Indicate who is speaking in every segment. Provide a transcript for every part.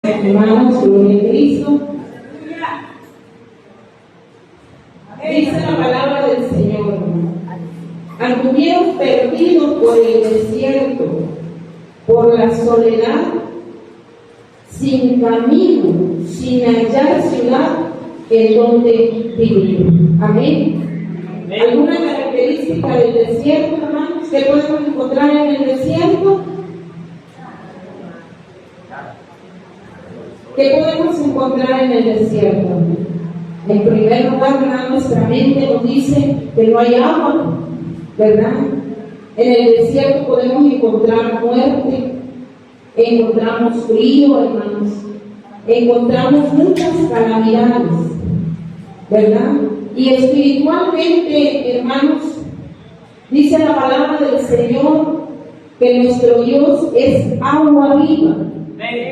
Speaker 1: Hermanos, gloria a Cristo. Dice la palabra del Señor: anduvieron perdidos por el desierto, por la soledad, sin camino, sin hallar ciudad en donde vivir. Amén. ¿Alguna característica del desierto, hermanos? ¿Qué podemos encontrar en el desierto? ¿Qué podemos encontrar en el desierto? En primer lugar, ¿verdad? Nuestra mente nos dice que no hay agua, ¿verdad? En el desierto podemos encontrar muerte, encontramos frío, hermanos, encontramos muchas calamidades, ¿verdad? Y espiritualmente, hermanos, dice la palabra del Señor que nuestro Dios es agua viva,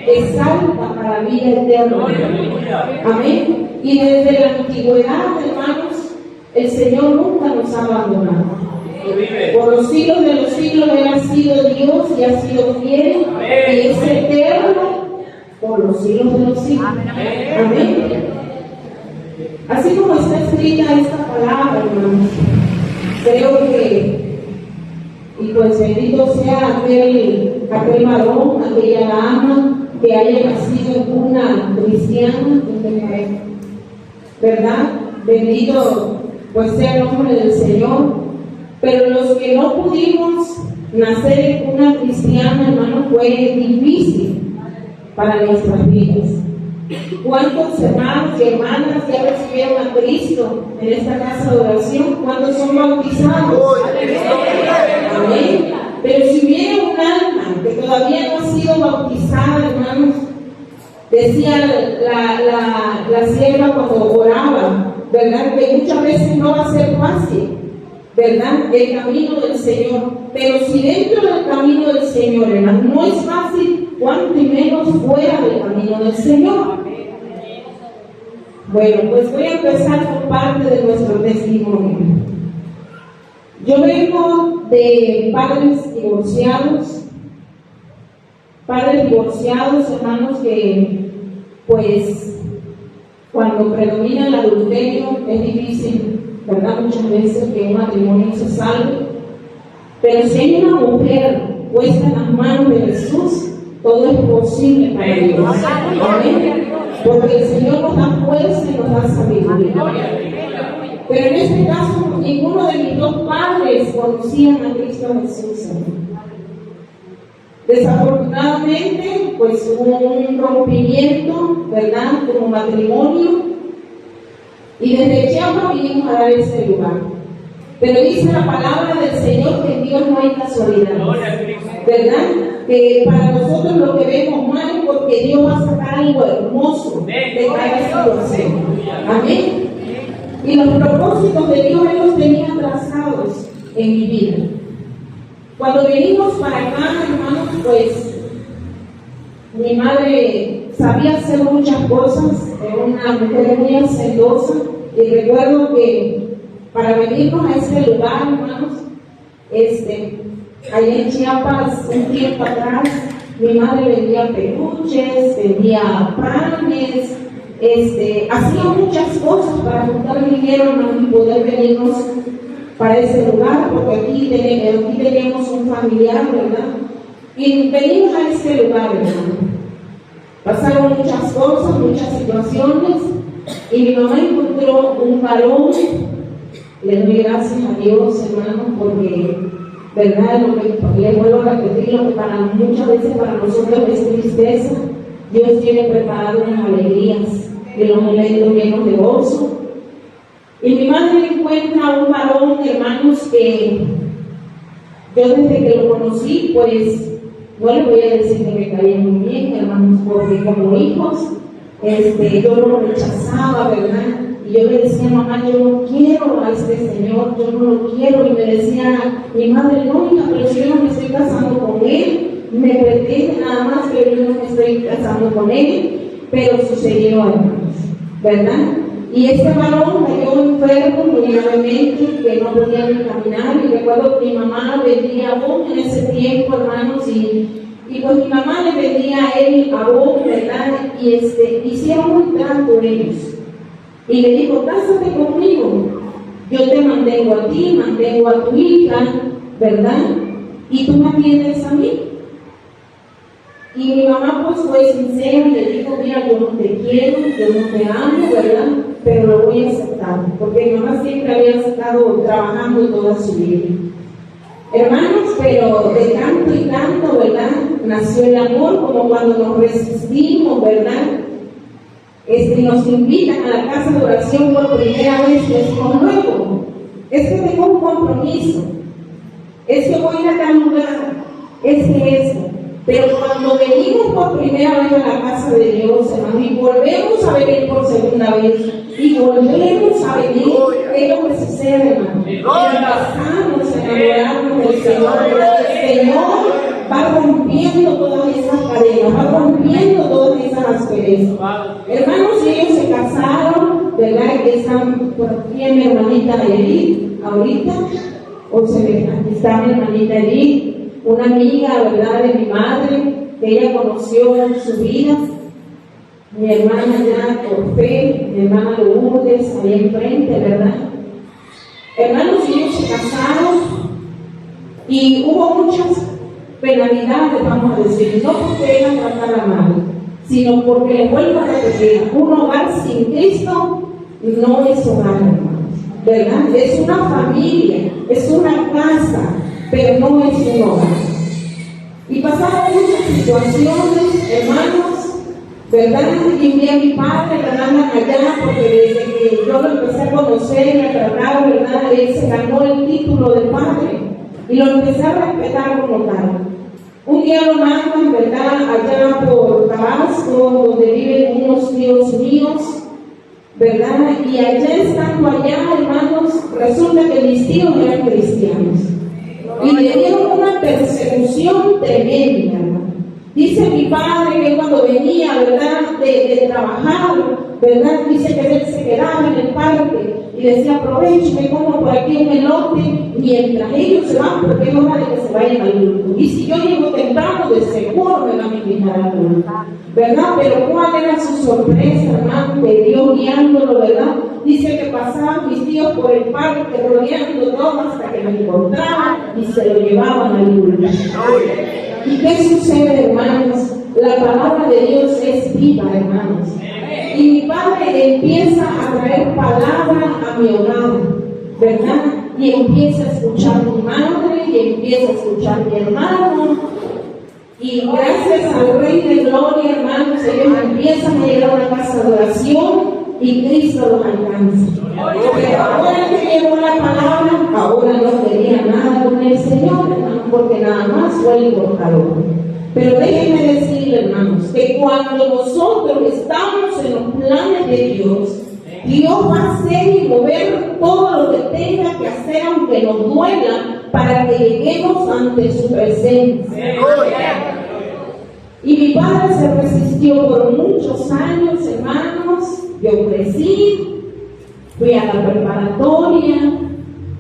Speaker 1: que salta para la vida eterna. Amén. Y desde la antigüedad, hermanos, el Señor nunca nos ha abandonado. Por los siglos de los siglos Él ha sido Dios y ha sido fiel y es eterno por los siglos de los siglos. Amén. Así como está escrita esta palabra, hermanos, creo que, y pues bendito sea aquel varón, aquella dama que haya nacido en una cristiana, ¿verdad? Bendito pues sea el nombre del Señor. Pero los que no pudimos nacer en una cristiana, hermano, fue difícil para nuestras vidas. ¿Cuántos hermanos y hermanas ya recibieron a Cristo en esta casa de oración? ¿Cuántos son bautizados? Amén. Pero si hubiera un alma que todavía no ha sido bautizada, hermanos, decía la sierva cuando oraba, ¿verdad? Que muchas veces no va a ser fácil, ¿verdad? El camino del Señor. Pero si dentro del camino del Señor, hermano, no es fácil, cuánto y menos fuera del camino del Señor. Bueno, pues voy a empezar con parte de nuestro testimonio. Yo vengo de padres divorciados, hermanos, que pues cuando predomina el adulterio es difícil, ¿verdad? Muchas veces que un matrimonio se salve, pero si hay una mujer puesta en las manos de Jesús, todo es posible para Dios. Amén. Porque el Señor nos da fuerza y nos da sabiduría. Pero en este caso, ninguno de mis dos padres conocían a Cristo Jesús. Desafortunadamente, pues hubo un rompimiento, ¿verdad? Como matrimonio. Y desde Chiapas vinimos a dar ese lugar. Pero dice la palabra del Señor que en Dios no hay casualidad, ¿verdad? Que para nosotros lo que vemos mal es porque Dios va a sacar algo hermoso de cada situación. Amén. Y los propósitos de Dios Él los tenía trazados en mi vida. Cuando venimos para acá, hermanos, pues mi madre sabía hacer muchas cosas, era una mujer muy hacendosa, y recuerdo que para venirnos a este lugar, hermanos, allá en Chiapas, un tiempo atrás, mi madre vendía peluches, vendía panes, hacía muchas cosas para juntar dinero, hermanos, y poder venirnos para ese lugar, porque aquí teníamos un familiar, ¿verdad? Y venimos a este lugar, hermano. Pasaron muchas cosas, muchas situaciones, y mi mamá encontró un varón. Le doy gracias a Dios, hermano, porque, ¿verdad? Le vuelvo a repetir, lo que muchas veces para nosotros es tristeza, Dios tiene preparado unas alegrías y los momentos llenos de gozo. Y mi madre encuentra un varón, hermanos, que yo desde que lo conocí, pues, no le voy a decir que me caía muy bien, hermanos, porque como hijos, yo lo rechazaba, ¿verdad? Y yo le decía, mamá, yo no quiero a este señor, yo no lo quiero. Y me decía mi madre, no, hija, pero si yo no me estoy casando con él, me pretende nada más, pero yo no me estoy casando con él. Pero sucedió, hermanos, ¿verdad? Y este varón cayó enfermo muy gravemente, que no podía ni caminar. Y recuerdo que mi mamá vendía abón en ese tiempo, hermanos, y pues mi mamá le vendía a él abón, ¿verdad? hicieron un trato ellos. Y le dijo, cásate conmigo, yo te mantengo a ti, mantengo a tu hija, ¿verdad? Y tú me atiendes a mí. Y mi mamá pues fue sincera y le dijo, mira, yo no te quiero, yo no te amo, ¿verdad? Pero lo voy a aceptar, porque mi mamá siempre había estado trabajando toda su vida. Hermanos, pero de tanto y tanto, ¿verdad? Nació el amor, como cuando nos resistimos, ¿verdad? Nos invitan a la casa de oración por primera vez, les decimos, luego, es que tengo un compromiso, es que voy a ir a tal lugar, es que eso. Pero cuando venimos por primera vez a la casa de Dios, hermano, y volvemos a venir por segunda vez, y volvemos a venir, ¿qué es lo que sucede, hermano? Empezamos a enamorarnos del Señor, el Señor va rompiendo todas esas cadenas, va rompiendo todas esas asperezas. Hermanos, ellos se casaron, ¿verdad? Que están por aquí mi hermanita Edith, ahorita, o se ve, aquí está mi hermanita Edith, una amiga, ¿verdad?, de mi madre, que ella conoció en su vida, mi hermana ya por fe, mi hermana Lourdes, ahí enfrente, ¿verdad? Hermanos, ellos se casaron y hubo muchas penalidades, vamos a decir, no porque ella tratara mal, sino porque, les vuelvo a repetir, un hogar sin Cristo no es hogar, hermanos, ¿verdad? Es una familia, es una casa, pero no es un hogar. Y pasaron muchas situaciones, hermanos, ¿verdad? Y vi a mi padre, ¿verdad?, allá, porque desde que yo lo empecé a conocer y a tratar, ¿verdad?, él se ganó el título de padre y lo empecé a respetar como tal. Un día lo mandan, ¿verdad?, allá por Tabasco, donde viven unos tíos míos, ¿verdad? Y allá estando allá, hermanos, resulta que mis tíos eran cristianos. Y le dieron una persecución tremenda. Dice mi padre que cuando venía, ¿verdad?, de trabajar, ¿verdad?, dice que él se quedaba en el parque y decía, aprovecho, me como por aquí un elote mientras ellos se van, porque es hora de que se vayan al culto. Y si yo llego temprano, de seguro me van a invitar al culto, ¿verdad? Pero ¿cuál era su sorpresa, hermano? De Dios guiándolo, ¿verdad? Dice que pasaban mis tíos por el parque rodeando todo hasta que me encontraban y se lo llevaban al culto. ¿Y qué sucede, hermanos? La palabra de Dios es viva, hermanos. Y mi padre empieza a traer palabra a mi hogar, ¿verdad? Y empieza a escuchar mi madre, y empieza a escuchar mi hermano. Y gracias al Rey de Gloria, hermanos, ellos empiezan a llegar a una casa de oración y Cristo los alcanza. Pero ahora que llegó la palabra, ahora no quería nada con el Señor, hermano, porque nada más fue el cortador. Pero déjenme decirle, hermanos, que cuando nosotros estamos en los planes de Dios, Dios va a hacer y mover todo lo que tenga que hacer, aunque nos duela, para que lleguemos ante su presencia. Y mi padre se resistió por muchos años, hermanos. Yo crecí, fui a la preparatoria,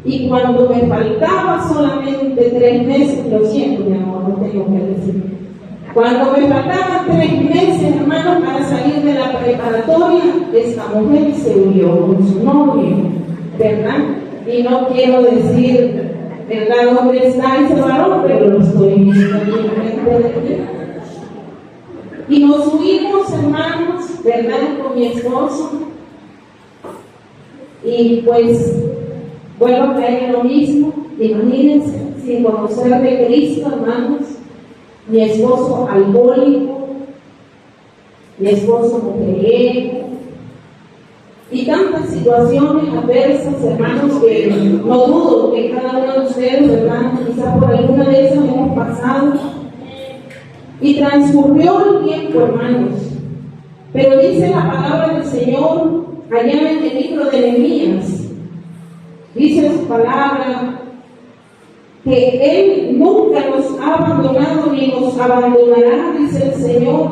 Speaker 1: y cuando me faltaba solamente 3 meses, lo siento, mi amor, no tengo que decir. Cuando me faltaban 3 meses, hermanos, para salir de la preparatoria, esta mujer se unió con su novio, ¿verdad? Y no quiero decir, ¿verdad?, dónde está ese varón, pero lo estoy viendo aquí. Y nos unimos, hermanos, ¿verdad?, con mi esposo. Y pues, vuelvo a caer en lo mismo. Imagínense, sin conocer de Cristo, hermanos. Mi esposo alcohólico, mi esposo mujeriego, y tantas situaciones adversas, hermanos, que no dudo que cada uno de ustedes, ¿verdad?, quizá por alguna de esas hemos pasado. Y transcurrió el tiempo, hermanos, pero dice la palabra del Señor allá en el libro de Nehemías, dice su palabra, que Él nunca nos ha abandonado ni nos abandonará, dice el Señor.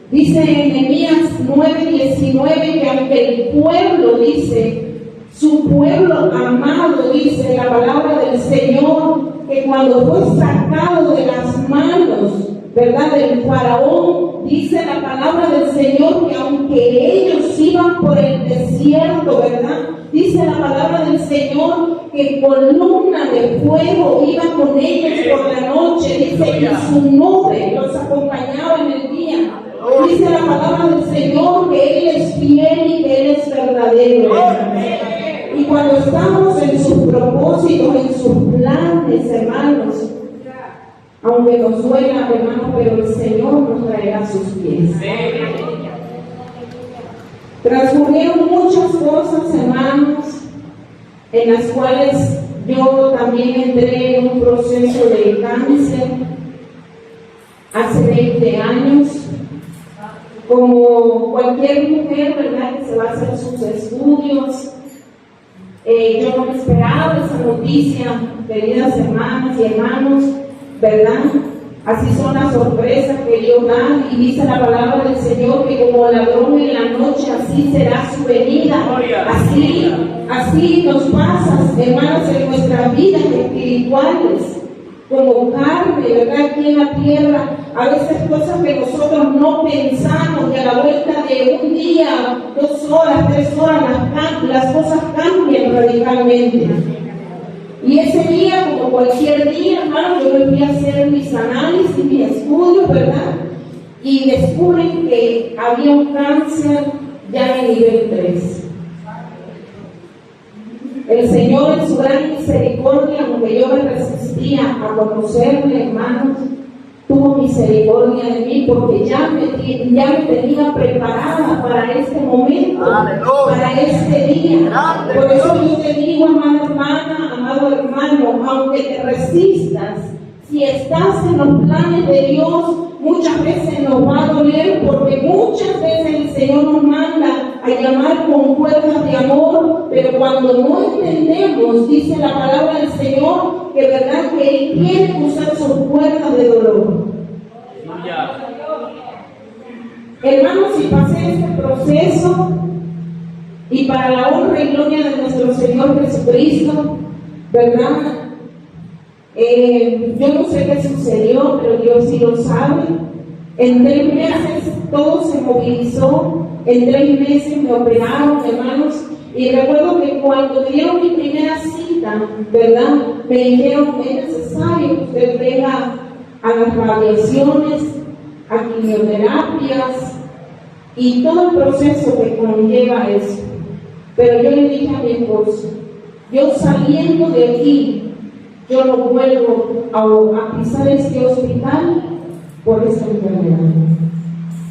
Speaker 1: Dice en Nehemías 9:19 que aunque el pueblo, dice, su pueblo amado, dice la palabra del Señor, que cuando fue sacado de las manos, ¿verdad?, del faraón, dice la palabra del Señor que aunque ellos iban por el desierto, ¿verdad?, dice la palabra del Señor que columna de fuego iba con ellos por la noche, dice, y su nube los acompañaba en el día. Dice la palabra del Señor que Él es fiel y que Él es verdadero. Y cuando estamos en sus propósitos, en sus planes, hermanos, aunque nos duela, hermanos, pero el Señor nos traerá a sus pies. Transcurrieron muchas cosas, hermanos, en las cuales yo también entré en un proceso de cáncer hace 20 años. Como cualquier mujer, ¿verdad?, que se va a hacer sus estudios. Yo no me esperaba esa noticia, queridas hermanas y hermanos, ¿verdad? Así son las sorpresas que Dios da, y dice la palabra del Señor que como ladrón en la noche, así será su venida. Así nos pasa, hermanos, en nuestras vidas espirituales, como carne, ¿verdad?, aquí en la tierra. A veces cosas que nosotros no pensamos, que a la vuelta de un día, 2 horas, 3 horas, las cosas cambian radicalmente. Y ese día, como cualquier día, hermano, yo me fui a hacer mis análisis, mis estudios, ¿verdad? Y descubren que había un cáncer ya en nivel 3. El Señor, en su gran misericordia, aunque yo me resistía a conocerle, hermanos, tuvo misericordia de mí, porque ya me tenía preparada para este momento, para este día. Por eso yo te digo, amada hermana, amado hermano, aunque te resistas, si estás en los planes de Dios, muchas veces nos va a doler, porque muchas veces el Señor nos manda a llamar con cuerdas de amor, pero cuando no entendemos, dice la palabra del Señor, que verdad que Él quiere usar sus cuerdas de dolor. Hermanos, si pasé este proceso, y para la honra y gloria de nuestro Señor Jesucristo, ¿verdad? Yo no sé qué sucedió, pero Dios sí lo sabe. En 3 meses todo se movilizó. En 3 meses me operaron, hermanos. Y recuerdo que cuando me dieron mi primera cita, ¿verdad?, me dijeron que es necesario que usted venga a las radiaciones, a quimioterapias y todo el proceso que conlleva eso. Pero yo le dije a mi esposo, yo saliendo de aquí, yo no vuelvo a pisar este hospital por esa enfermedad.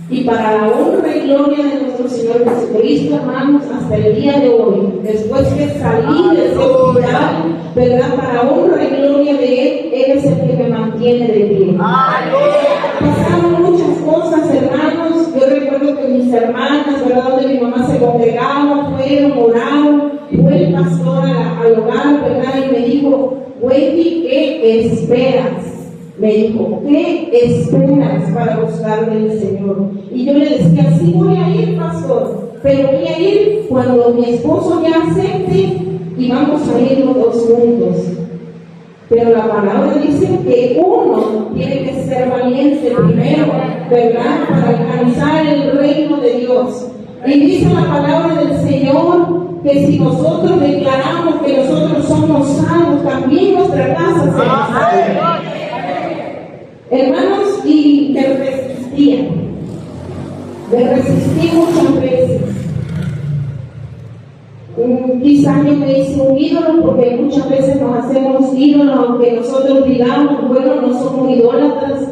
Speaker 1: Y para la honra y gloria de nuestro Señor Jesucristo, hermanos, hasta el día de hoy, después que salí de ese hospital, ¿verdad?, para honra y gloria de Él es el que me mantiene de pie. Pasaron muchas cosas, hermanos. Yo recuerdo que mis hermanas, ¿verdad?, donde mi mamá se congregaba, fueron, oraron, fue el pastor al hogar, ¿verdad?, y me dijo, Wendy, ¿qué esperas? Me dijo, ¿qué esperas para buscar del Señor? Y yo le decía, sí voy a ir, pastor, pero voy a ir cuando mi esposo ya acepte y vamos a ir los 2 juntos. Pero la palabra dice que uno tiene que ser valiente primero, ¿verdad?, para alcanzar el reino de Dios. Y dice la palabra del Señor que si nosotros declaramos que nosotros somos salvos, también nuestra casa será salva. Hermanos, y me resistí muchas veces. Quizás yo me hice un ídolo, porque muchas veces nos hacemos ídolos, aunque nosotros digamos, bueno, no somos idólatras,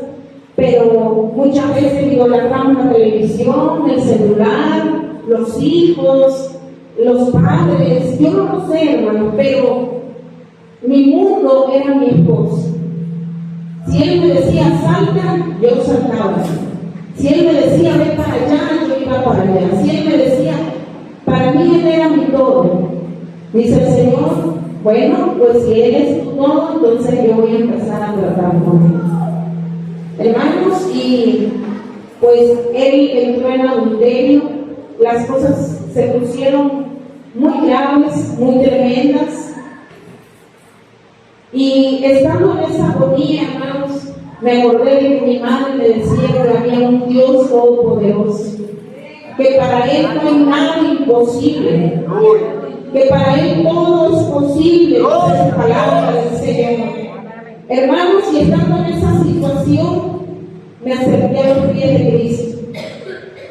Speaker 1: pero muchas veces idolatramos la televisión, el celular, los hijos, los padres. Yo no lo sé, hermano, pero mi mundo era mi esposo. Si él me decía salta, yo saltaba. Si él me decía ve para allá, yo iba para allá. Si él me decía, para mí él era mi todo. Dice el Señor, bueno, pues si él es tu todo, entonces yo voy a empezar a tratar con él. Hermanos, y pues él entró en adulterio, las cosas se pusieron muy graves, muy tremendas. Y estando en esa agonía, hermanos, Me acordé de que mi madre me decía que había un Dios todopoderoso, que para Él no hay nada imposible, que para Él todo es posible, dice la palabra del Señor. Hermanos, y estando en esa situación, me acerqué a los pies de Cristo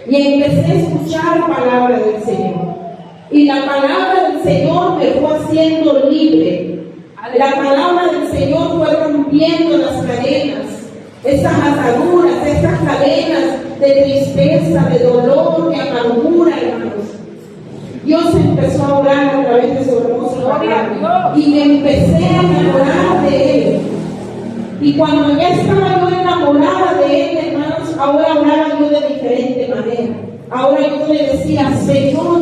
Speaker 1: y empecé a escuchar la palabra del Señor. Y la palabra del Señor me fue haciendo libre. La palabra del Señor fue rompiendo las cadenas, esas ataduras, esas cadenas de tristeza, de dolor, de amargura, hermanos. Dios empezó a orar a través de su hermoso palabra y me empecé a enamorar de Él. Y cuando ya estaba yo enamorada de Él, hermanos, ahora oraba yo de diferente manera. Ahora yo le decía, Señor,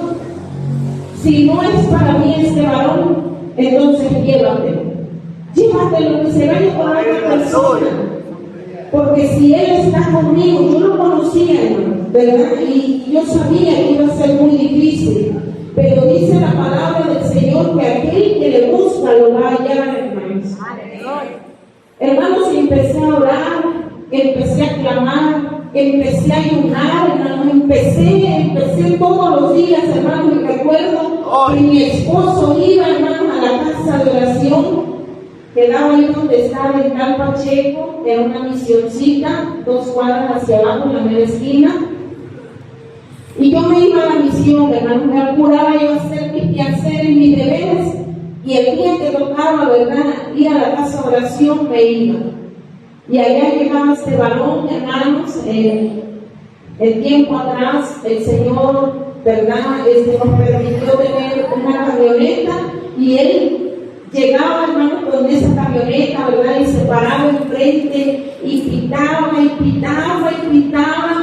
Speaker 1: si no es para mí este varón, entonces llévatelo, que se vaya con otra persona, porque si Él está conmigo, yo lo conocía, hermano, ¿verdad? Y yo sabía que iba a ser muy difícil, pero dice la palabra del Señor que aquel que le busca lo va a hallar, hermanos. Hermanos, empecé a orar, empecé a clamar, empecé a ayunar, hermanos, empecé todos los días, hermanos, y recuerdo que mi esposo iba, hermanos, a la casa de oración, quedaba ahí donde estaba en Tal Pacheco, era una misioncita, 2 cuadras hacia abajo, en la mera esquina, y yo me iba a la misión, hermanos, me apuraba yo a hacer mis quehaceres y mis deberes, y el día que tocaba, ¿verdad?, ir a la casa de oración, me iba. Y allá llegaba este varón, hermanos, el tiempo atrás, el Señor, ¿verdad?, nos permitió tener una camioneta, y él llegaba, hermanos, con esa camioneta, ¿verdad?, y se paraba enfrente, y pitaba,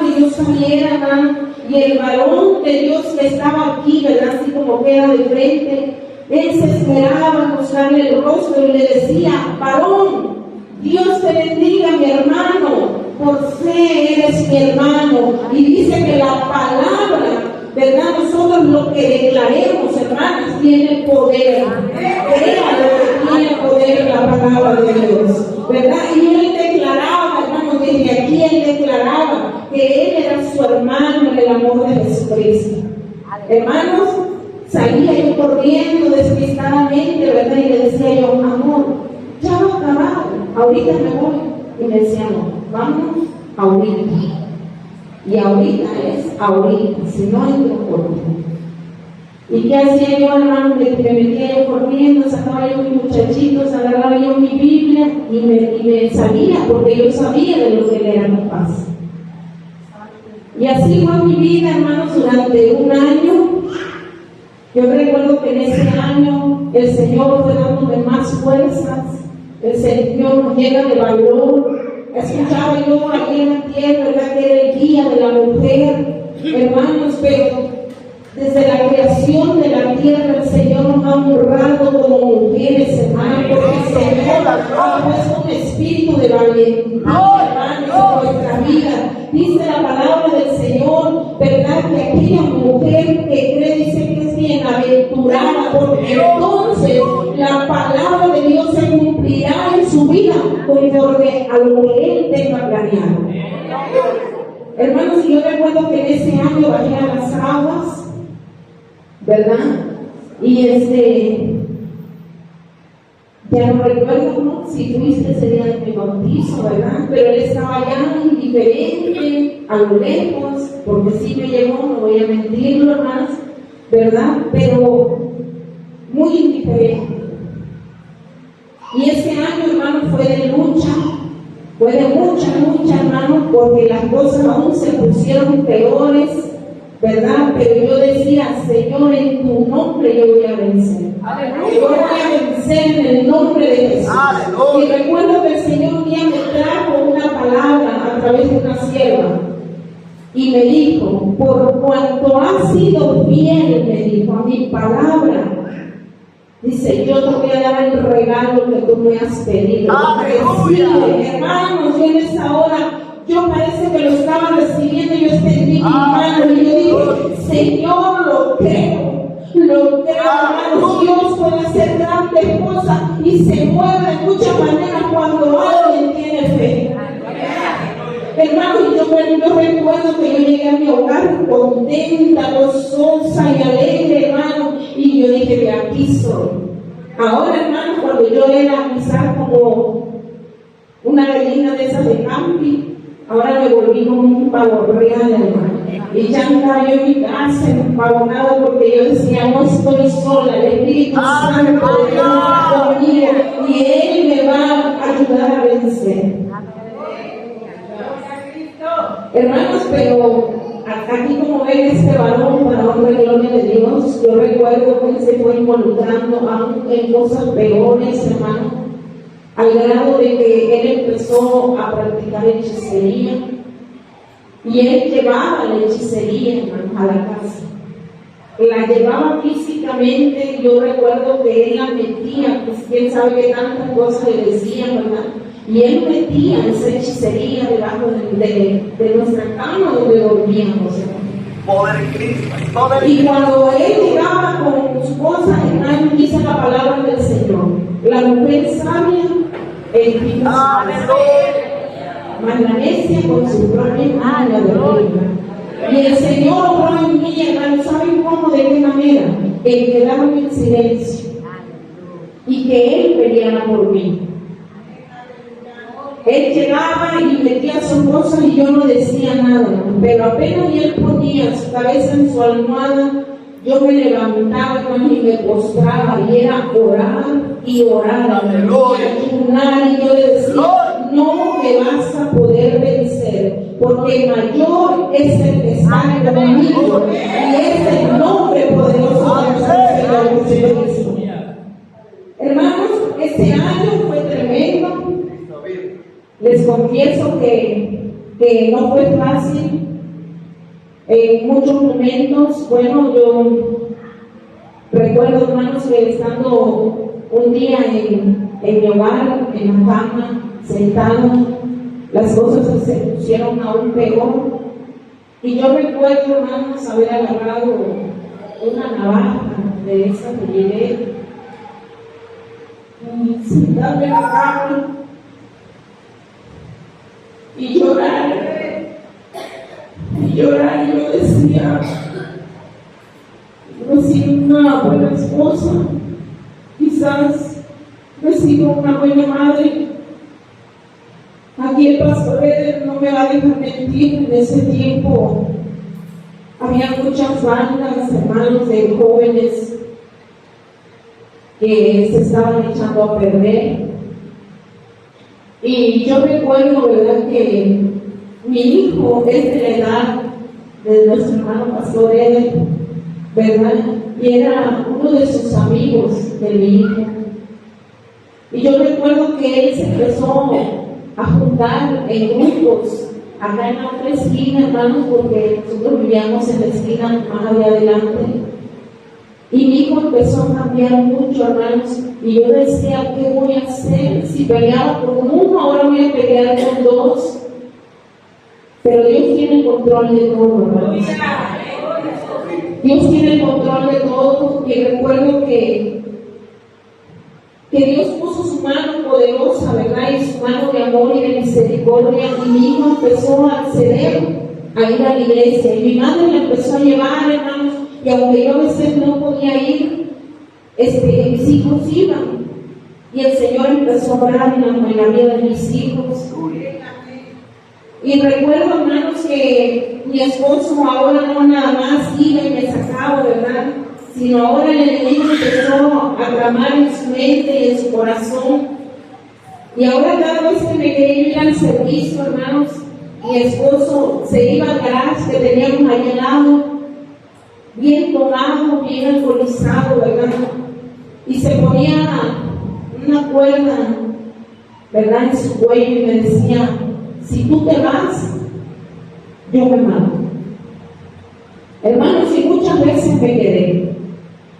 Speaker 1: que yo saliera, hermano, y el varón de Dios que estaba aquí, ¿verdad?, así como queda de frente, él se esperaba en mostrarle el rostro y le decía, varón, Dios te bendiga, mi hermano, por fe eres mi hermano. Y dice que la palabra, ¿verdad?, nosotros lo que declaremos, hermanos, tiene poder. Créalo que tiene poder la palabra de Dios, ¿verdad? Y él declaraba, hermanos, desde aquí él declaraba que él era su hermano en el amor de Jesucristo. Hermanos, salía yo corriendo despistadamente, ¿verdad? Y le decía yo, amor, ya va a acabar, ahorita me voy. Y me decía, no, vamos ahorita. Y ahorita es ahorita, si no entro por ti. ¿Y qué hacía yo, hermano? Me metía yo corriendo, sacaba yo mis muchachitos, agarraba yo mi Biblia y me salía, porque yo sabía de lo que él era capaz. Y así fue mi vida, hermanos, durante un año. Yo recuerdo que en ese año el Señor fue dándome más fuerzas, el Señor nos llena de valor. Escuchaba yo aquí en la tierra, ¿verdad?, que era el guía de la mujer, hermanos, pero desde la creación de la tierra el Señor nos ha honrado como mujeres, hermanos, porque el Señor ha puesto un espíritu de valentía, hermanos, en nuestra vida. Dice la palabra del Señor, ¿verdad?, que aquella mujer que cree, dice que es bienaventurada, porque entonces la palabra de Dios se cumplirá en su vida conforme a lo que Él tenga planeado. Hermanos, yo recuerdo que en ese año bajé a las aguas, ¿verdad? Y ya no recuerdo, ¿no?, si fuiste ese día de mi bautizo, ¿verdad? Pero él estaba ya indiferente, a lo lejos, porque sí me llegó, no voy a mentirlo, hermanos, ¿verdad? Pero muy indiferente. Y ese año, hermano, fue de lucha, fue de mucha, hermano, porque las cosas aún se pusieron peores, ¿verdad? Pero yo decía, Señor, en tu nombre yo voy a vencer. ¡Aleluya! Yo voy a vencer en el nombre de Jesús. ¡Aleluya! Y recuerdo que el Señor un día me trajo una palabra a través de una sierva y me dijo, por cuanto has sido fiel, me dijo, a mi palabra, dice, yo te voy a dar el regalo que tú me has pedido. ¡Aleluya! Hermanos, yo en esa hora, yo parece que lo estaba recibiendo, yo extendí mi mano y yo dije, Señor, lo creo, hermanos, Dios puede hacer grandes cosas y se mueve de muchas maneras cuando alguien tiene fe. Hermano, yo recuerdo que yo llegué a mi hogar contenta, gozosa y alegre, hermano, y yo dije, de aquí soy. Ahora, hermano, cuando yo era quizás como una gallina de esas de camping, ahora me volví como un pavo real, hermano. Y ya andaba yo en mi casa empavonada porque yo decía, no estoy sola, el Espíritu Santo de Dios está conmigo y Él me va a ayudar a vencer. Hermanos, pero aquí como ven este varón, para honra y gloria de Dios, yo recuerdo que él se fue involucrando aún en cosas peores, hermano, al grado de que él empezó a practicar hechicería. Y él llevaba la hechicería, hermano, a la casa. La llevaba físicamente. Yo recuerdo que él la metía, pues quién sabe qué tantas cosas le decían, ¿verdad? Y él metía esa hechicería debajo de nuestra cama donde dormíamos, hermano. Y cuando él llegaba con sus cosas, hermano, dice la palabra del Señor: la mujer sabia, el espíritu sabio, mas la necia con su propia mano derriba. Y el Señor obró en mí, hermano, ¿saben cómo? ¿De qué manera? En quedarme en silencio y que Él peleara por mí. Él llegaba y metía sus cosas y yo no decía nada, pero apenas él ponía su cabeza en su almohada, yo me levantaba, hermano, y me postraba, y era orar y orar, y ayunar, y yo le decía, no me vas a poder vencer, porque mayor es el que está conmigo, y es el nombre poderoso de nuestro Señor Jesucristo. Hermanos, ese año fue tremendo. Les confieso que no fue fácil. En muchos momentos, bueno, yo recuerdo, hermanos, que estando un día en mi hogar, en la cama, sentado, las cosas se pusieron aún peor. Y yo recuerdo, hermanos, haber agarrado una navaja de esa que llevé y sentarme en la cama y llorar, y yo decía, no he sido una buena esposa, quizás no he sido una buena madre. Aquí el pastor Eder no me va a dejar mentir. En ese tiempo había muchas bandas, hermanos, de jóvenes que se estaban echando a perder. Y yo recuerdo, ¿verdad?, que mi hijo es de la edad de nuestro hermano pastor Eder, ¿verdad? Y era uno de sus amigos de mi hijo. Y yo recuerdo que él se empezó a juntar en grupos acá en la otra esquina, hermanos, porque nosotros vivíamos en la esquina más allá adelante. Y mi hijo empezó a cambiar mucho, hermanos, y yo decía, ¿qué voy a hacer? Si peleaba con uno, ahora voy a pelear con dos. Pero Dios tiene el control de todo, hermanos. Dios tiene el control de todo. Y recuerdo que Dios puso su mano poderosa, ¿verdad? Y su mano de amor y de misericordia. Y mi hijo empezó a acceder a ir a la iglesia. Y mi madre le empezó a llevar, hermanos. Y aunque yo a veces no podía ir, mis hijos iban. Y el Señor empezó a obrar en la vida de mis hijos. Y recuerdo, hermanos, que mi esposo ahora no nada más iba y me sacaba, ¿verdad?, sino ahora el enemigo empezó a tramar en su mente y en su corazón. Y ahora cada vez que me quería ir al servicio, hermanos, mi esposo se iba al garage que teníamos ahí al lado, bien tomado, bien alcoholizado, ¿verdad? Y se ponía una cuerda, ¿verdad?, en su cuello y me decía, si tú te vas, yo me mato. Hermanos, y muchas veces me quedé.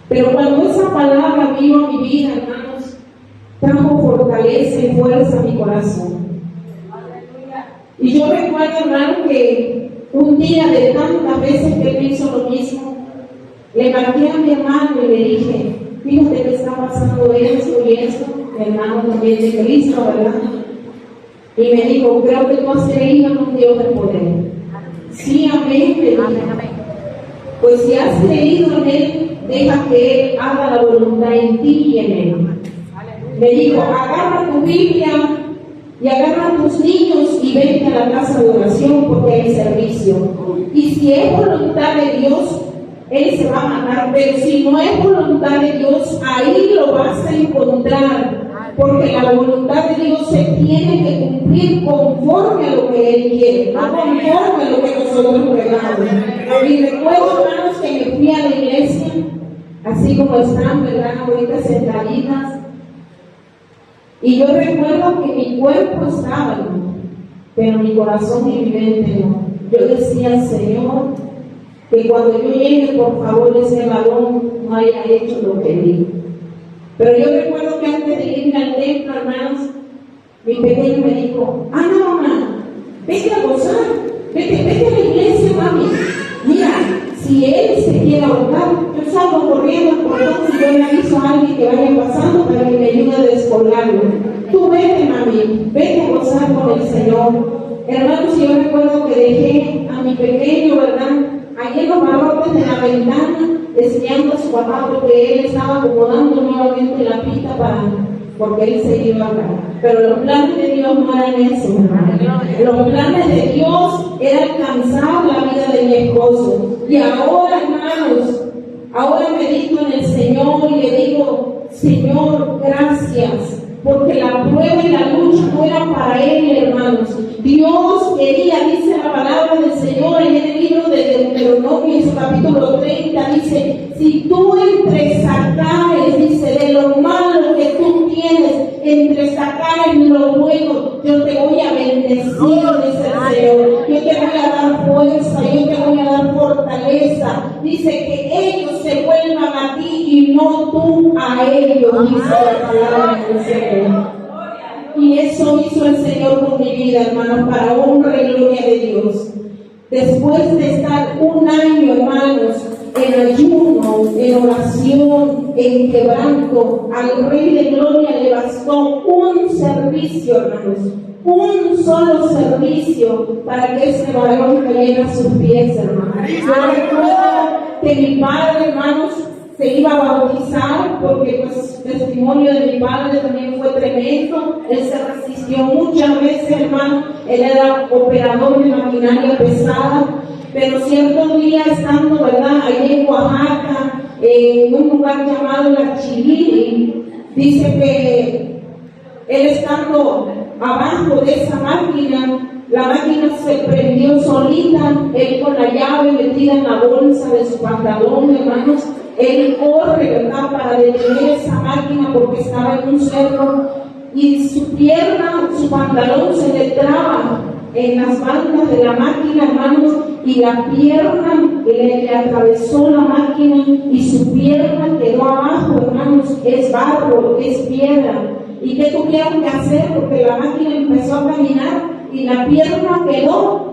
Speaker 1: Pero cuando esa palabra vino a mi vida, hermanos, trajo fortaleza y fuerza a mi corazón. Y yo recuerdo, hermano, que un día de tantas veces que él hizo lo mismo, le marqué a mi hermano y le dije, fíjate que está pasando esto y esto, mi hermano también de Cristo, ¿verdad? Y me dijo, creo que tú has creído en un Dios de poder. Sí, amén, me dijo. Pues si has creído en Él, deja que Él haga la voluntad en ti y en Él. Me dijo, agarra tu Biblia y agarra a tus niños y vete a la casa de oración porque hay servicio. Y si es voluntad de Dios, Él se va a matar, pero si no es voluntad de Dios, ahí lo vas a encontrar. Porque la voluntad de Dios se tiene que cumplir conforme a lo que Él quiere, no conforme a lo que nosotros queramos. Y recuerdo, hermanos, que me fui a la iglesia, así como están, ¿verdad? Ahorita sentaditas. Y yo recuerdo que mi cuerpo estaba, pero mi corazón y mi mente no. Yo decía, Señor, que cuando yo llegue, por favor, ese varón no haya hecho lo que dijo. Pero yo recuerdo que antes de irme al templo, hermanos, mi pequeño me dijo, no, mamá, vete a gozar, vete a la iglesia, mami. Mira, si él se quiere ahorcar, yo salgo corriendo al portón y yo le aviso a alguien que vaya pasando para que me ayude a descolgarlo. Tú vete, mami, vete a gozar con el Señor. Hermanos, yo recuerdo que dejé a mi pequeño, ¿verdad?, ahí en los barrotes de la ventana, espiando a su papá porque él estaba acomodando nuevamente la pita porque él se iba a hablar. Pero los planes de Dios no eran eso, hermano. Los planes de Dios era alcanzar la vida de mi esposo. Y ahora, hermanos, ahora medito en el Señor y le digo, Señor, gracias. Porque la prueba y la lucha no era para él, hermanos. Dios quería, dice la palabra del Señor en el libro de Deuteronomio, en su capítulo 30, dice, si tú entresacares, dice, de lo malo que tú tienes, entresacares lo bueno, yo te voy a bendecir, dice el Señor. Yo te voy a dar fuerza, yo te voy a dar fortaleza. Dice que ellos se vuelvan a ti y no tú a ellos, dice la palabra del Señor. Y eso hizo el Señor con mi vida, hermanos, para honra y gloria de Dios. Después de estar un año, hermanos, en ayuno, en oración, en quebranto, al Rey de Gloria le bastó un servicio, hermanos, un solo servicio para que ese varón cayera a sus pies, hermanos. Yo recuerdo que mi padre, hermanos, se iba a bautizar porque pues el testimonio de mi padre también fue tremendo. Él se resistió muchas veces, hermano. Él era operador de maquinaria pesada, pero cierto día estando, ¿verdad?, allí en Oaxaca, en un lugar llamado La Chilili, dice que él estando abajo de esa máquina, la máquina se prendió solita, él con la llave metida en la bolsa de su pantalón, hermanos. Él corre, ¿verdad?, para detener esa máquina porque estaba en un cerro y su pierna, su pantalón se le traba en las bandas de la máquina, hermanos, y la pierna le atravesó la máquina y su pierna quedó abajo, hermanos. Es barro, es piedra. ¿Y qué tuvieron que hacer? Porque la máquina empezó a caminar y la pierna quedó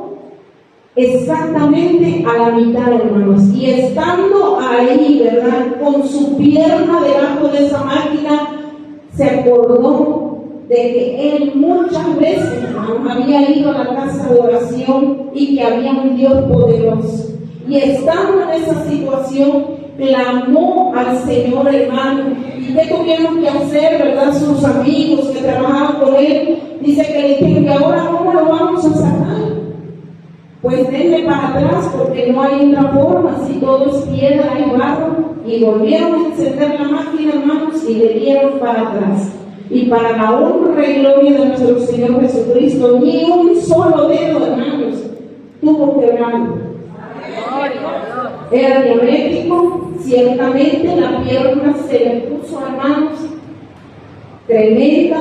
Speaker 1: exactamente a la mitad, hermanos. Y estando ahí, ¿verdad?, con su pierna debajo de esa máquina, se acordó de que él muchas veces, hermanos, había ido a la casa de oración y que había un Dios poderoso. Y estando en esa situación, clamó al Señor, hermano. ¿Y qué tuvieron que hacer, verdad, sus amigos que trabajaban con él? Dice que le dijeron, ¿y ahora cómo lo vamos a sacar? Pues denle para atrás porque no hay otra forma, si todo es piedra y barro. Y volvieron a encender la máquina, hermanos, y le dieron para atrás. Y para la honra y gloria de nuestro Señor Jesucristo, ni un solo dedo, hermanos, tuvo quebrado. Era diabético, ciertamente la pierna se le puso, hermanos, tremenda,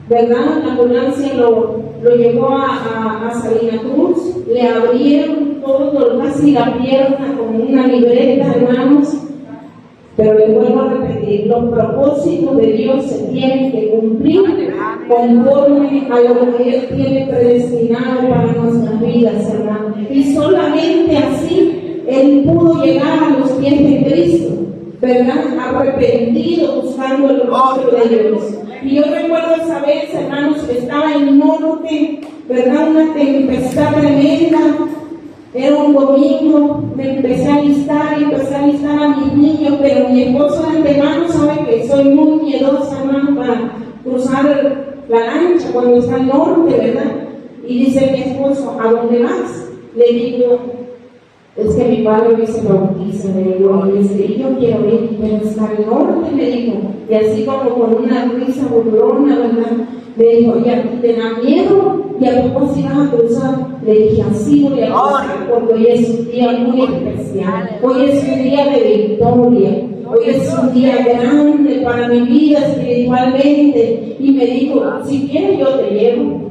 Speaker 1: ¿verdad? La ambulancia lo llevó a Salina Cruz, le abrieron todo, casi la pierna con una libreta, hermanos. Pero les vuelvo a repetir, los propósitos de Dios se tienen que cumplir conforme a lo que Él tiene predestinado para nuestras vidas, hermanos. Y solamente así Él pudo llegar a los pies de Cristo, ¿verdad?, arrepentido, buscando el rostro de Dios. Y yo recuerdo esa vez, hermanos, que estaba en el norte, ¿verdad? Una tempestad tremenda. Era un domingo, me empecé a alistar a mis niños, pero mi esposo de antemano sabe que soy muy miedosa, hermano, para cruzar la lancha cuando está al norte, ¿verdad? Y dice mi esposo, ¿a dónde vas? Le digo, es que mi padre hoy se bautiza, le digo, y yo quiero ir, pero está al norte, me dijo, y así como con una risa burlona, ¿verdad? Me dijo, ¿y a ti te da miedo? ¿Y a poco si vas a cruzar? Le dije, así voy a cruzar, porque hoy es un día muy especial, hoy es un día de victoria, hoy es un día grande para mi vida espiritualmente. Y me dijo, si quieres yo te llevo.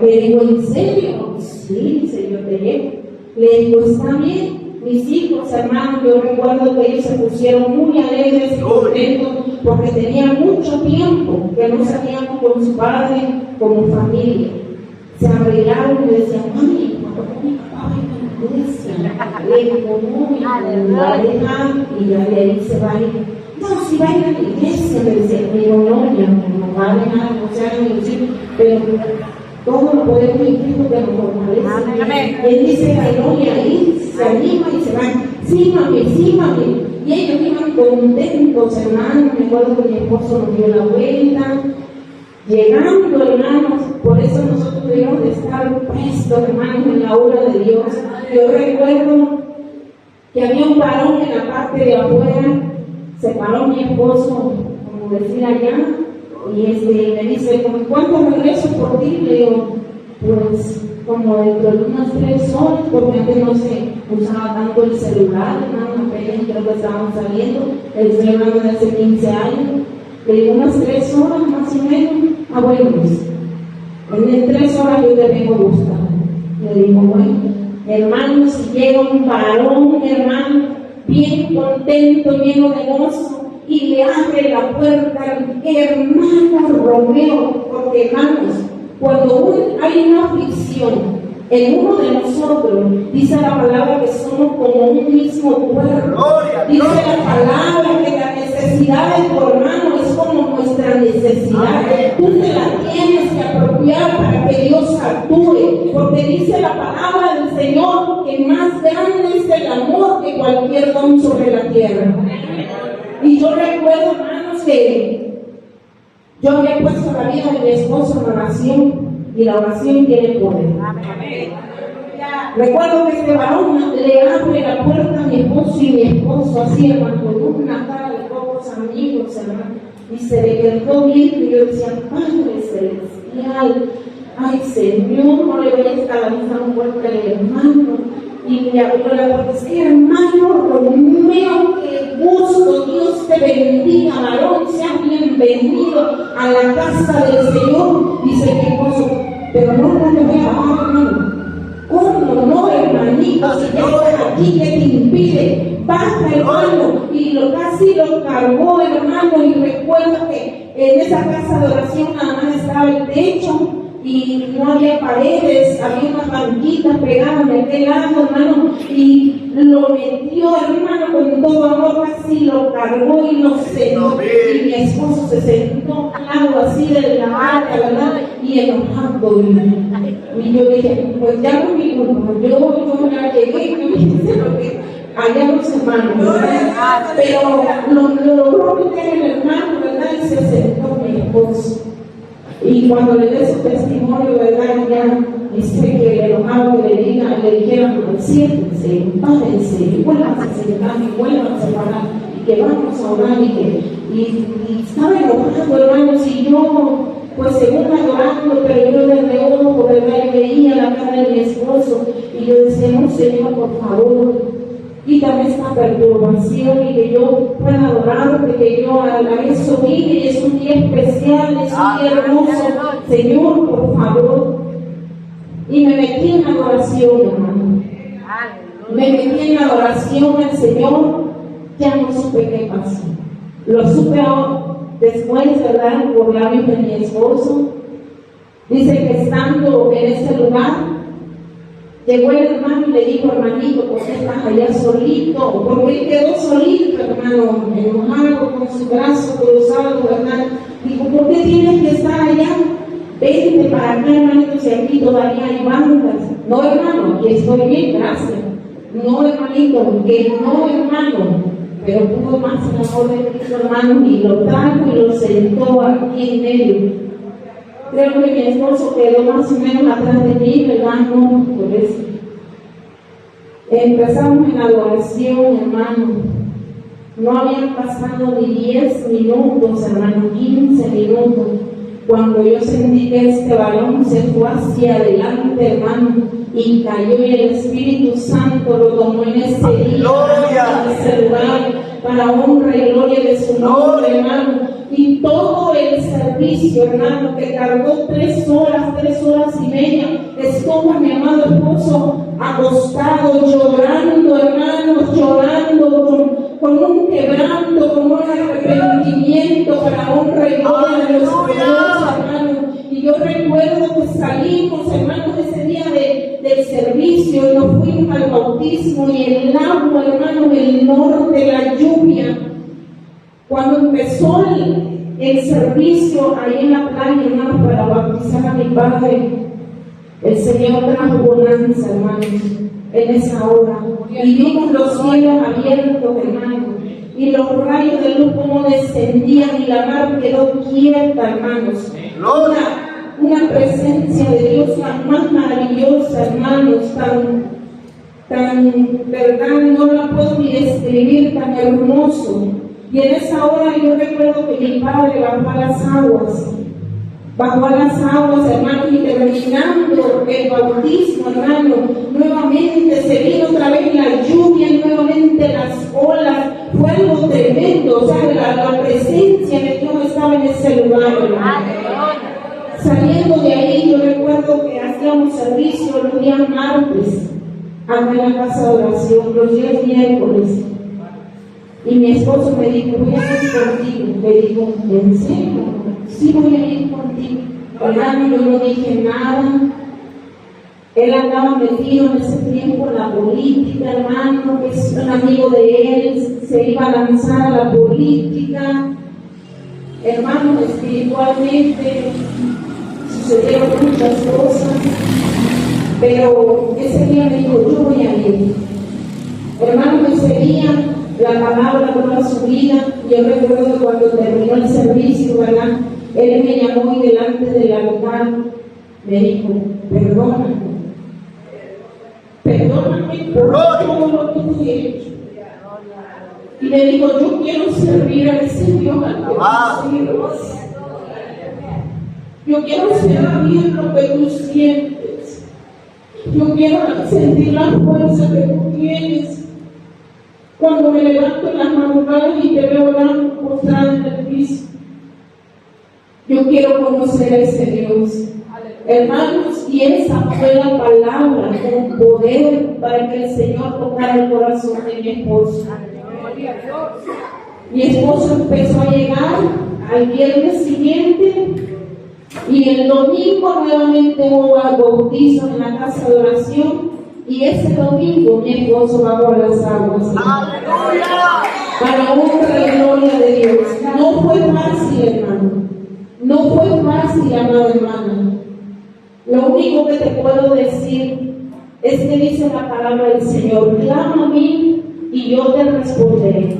Speaker 1: Le digo, ¿en serio? Sí, dice, yo te llevo. Le digo, está bien. Mis hijos, hermanos, yo recuerdo que ellos se pusieron muy alegres y contentos porque tenían mucho tiempo que no salíamos con su padre como familia. Se arreglaron y me decían, mami, ¿cuándo mi papá va a la iglesia? Le digo, no, va a dejar y ya de ahí se va a ir. No, si va a ir a la iglesia, me decía, pero no, ya no va a dejar, o sea, pero todo lo podemos en Cristo que nos fortalece. Él dice que no, y ahí se anima y se va. Sí, mami. Y ellos iban contentos, hermanos. Me acuerdo que mi esposo nos dio la vuelta. Llegando, hermanos, por eso nosotros debemos de estar prestos, hermanos, en la obra de Dios. Yo recuerdo que había un varón en la parte de afuera. Se paró mi esposo, como decir allá. Y me dice, ¿cuántos regresos por ti? Le digo, pues como dentro de unas 3 horas, porque antes no se usaba tanto el celular, hermano, apenas creo que estábamos saliendo, estoy hablando de hace 15 años. Le digo, unas 3 horas más o menos. Bueno, pues, en 3 horas yo te vengo a buscar. Le digo, bueno, hermano, si llega un varón, hermano, bien contento, lleno de gozo, y le abre la puerta, hermano Romeo, porque hermanos, cuando hay una aflicción en uno de nosotros, dice la palabra que somos como un mismo cuerpo. Dice la palabra que la necesidad de tu hermano es como nuestra necesidad. Tú te la tienes que apropiar para que Dios actúe, porque dice la palabra del Señor que más grande es el amor que cualquier don sobre la tierra. Y yo recuerdo, hermanos, que yo había puesto la vida de mi esposo en oración, y la oración tiene poder. Recuerdo que este varón le abre la puerta a mi esposo, y mi esposo así, hermano, con una cara de pocos amigos, hermano, y se le quedó viendo, y yo decía, Padre Celestial, ay Señor, no le voy a esclavizar un puerta al hermano. Y le abrió la puerta, es que hermano Romeo, qué gusto, Dios te bendiga, varón, sea bienvenido a la casa del Señor. Dice mi esposo, pero no le voy a bajar, hermano. ¿Cómo no, hermanito? Si ya estás aquí, ¿qué te impide? Basta, hermano. Y casi lo cargó, hermano. Y recuerdo que en esa casa de oración nada más estaba el techo y no había paredes, había unas banquitas pegadas de aquel lado, hermano, y lo metió, hermano, con todo amor, casi lo cargó y lo sentó, y mi esposo se sentó al lado así de la barca, ¿verdad? Y enojado, y yo dije, pues ya no mi culpa, yo ya llegué, yo hice lo que allá los hermanos, ¿verdad? Pero lo logró meter el hermano, ¿verdad? Y se sentó mi esposo. Y cuando le dé su testimonio, ¿verdad? Ya dice que el enojado que le dijeron, siéntense, párense, vuelvan a sentar y vuelvan a separar, y que vamos a orar, y estaba enojado, hermanos, y yo, pues según llorando, pero yo desde ojo, ¿verdad? Y veía la cara de mi esposo, y yo decía, no, Señor, por favor, quítame esta perturbación y que yo pueda adorarte, que yo haga eso vive, y es un día especial, es un día hermoso, Señor, por favor. Y me metí en adoración, hermano. Me metí en adoración al Señor, ya no supe qué pasó. Lo supe después, ¿verdad? Por labios de mi esposo. Dice que estando en ese lugar, llegó el hermano y le dijo, hermanito, ¿por qué estás allá solito? Porque él quedó solito, hermano, enojado, con su brazo cruzado, ¿verdad? Digo, ¿por qué tienes que estar allá? Vente para acá, hermanito, si aquí todavía hay bancas. No, hermano, aquí estoy bien, gracias. No, hermanito, que no, hermano. Pero pudo más el amor de Cristo, hermano, y lo trajo y lo sentó aquí en medio. Creo que mi esposo quedó más o menos atrás de mí, ¿verdad? No, por eso. Empezamos en adoración, hermano. No habían pasado ni 10 minutos, hermano, 15 minutos, cuando yo sentí que este balón se fue hacia adelante, hermano, y cayó, y el Espíritu Santo lo tomó en ese día, en ese lugar, para honra y gloria de su nombre, hermano. Y todo el servicio, hermano, que tardó 3 horas y media, estuvo mi amado esposo acostado, llorando, hermanos, llorando con un quebranto, con un arrepentimiento para honra y gloria de nuestro Dios, hermano. Y yo recuerdo que salimos, hermanos, ese día del servicio, y nos fuimos al bautismo, y el agua, hermano, el norte, la lluvia. Cuando empezó el servicio ahí en la playa, hermano, para bautizar a mi padre, el Señor trajo bonanza, hermano, en esa hora. Y vimos los cielos abiertos, hermano, y los rayos de luz como descendían, y la mar quedó quieta, hermanos. Una presencia de Dios la más maravillosa, hermanos, tan, verdad, no la puedo ni describir, tan hermoso. Y en esa hora yo recuerdo que mi padre bajó a las aguas, hermano, y terminando el bautismo, hermano, nuevamente se vino otra vez la lluvia, nuevamente las olas, fue algo tremendo, o sea, la presencia de Dios estaba en ese lugar, hermano. Saliendo de ahí, yo recuerdo que hacíamos servicio los días martes, acá en la casa de oración, los días miércoles. Y mi esposo me dijo, voy a ir contigo. Le digo, ¿en serio? Sí, voy a ir contigo. Hermano, yo no dije nada. Él andaba metido en ese tiempo en la política, hermano, que es un amigo de él, se iba a lanzar a la política. Hermano, espiritualmente sucedieron muchas cosas, pero ese día me dijo, yo voy a ir. Hermano, ese día la palabra toda su vida. Yo recuerdo cuando terminó el servicio, ¿verdad? Él me llamó y delante del altar me dijo, perdóname por todo lo que te he hecho. Y me dijo, yo quiero servir al Señor, yo quiero sentir lo que tú sientes, yo quiero sentir la fuerza que tú tienes. Cuando me levanto en las madrugadas y te veo orando postrada en el piso, yo quiero conocer a ese Dios. Hermanos, y esa fue la palabra con poder para que el Señor tocara el corazón de mi esposo. Mi esposo empezó a llegar al viernes siguiente, y el domingo nuevamente hubo bautizo en la casa de oración. Y ese domingo mi esposo bajó a las aguas. Para honra y gloria de Dios. No fue fácil, hermano. No fue fácil, amada hermana. Lo único que te puedo decir es que dice la palabra del Señor: clama a mí y yo te responderé.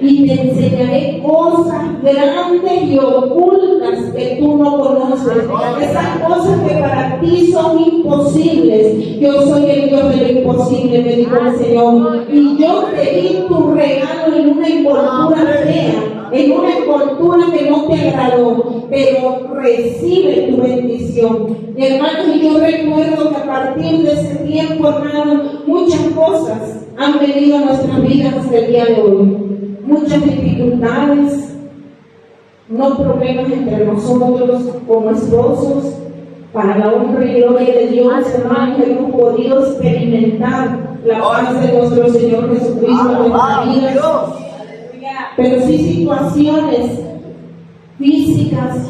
Speaker 1: Y te enseñaré cosas grandes y ocultas que tú no conoces. Esas cosas que para ti son imposibles. Yo soy el Dios de lo imposible, me dijo el Señor. Y yo te di tu regalo en una envoltura fea, en una envoltura que no te agradó, pero recibe tu bendición. Mi hermano, y yo recuerdo que a partir de ese tiempo, hermano, muchas cosas han venido a nuestras vidas hasta el día de hoy. Muchas dificultades, no problemas entre nosotros como esposos. Para la honra y gloria de Dios, hermanos, hemos podido experimentar la paz de nuestro Señor Jesucristo en nuestras vidas. Pero sí situaciones físicas,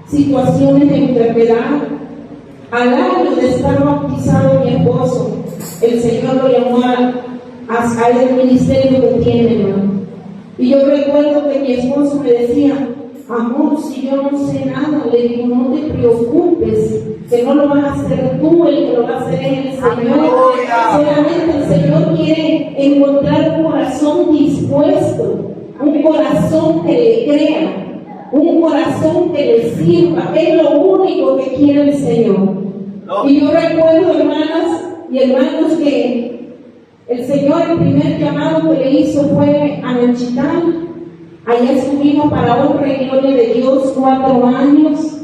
Speaker 1: situaciones de enfermedad. Al año de estar bautizado mi esposo, el Señor lo llamó a el ministerio que tiene, hermano. Y yo recuerdo que mi esposo me decía, amor, si yo no sé nada, le digo, no te preocupes, que no lo vas a hacer tú, el que lo va a hacer es el Señor. Solamente el Señor quiere encontrar un corazón dispuesto, un corazón que le crea, un corazón que le sirva. Es lo único que quiere el Señor. Y yo recuerdo, hermanas y hermanos, que el Señor, el primer llamado que le hizo fue a Nanchitán. Allá estuvimos para honra y gloria de Dios 4 años.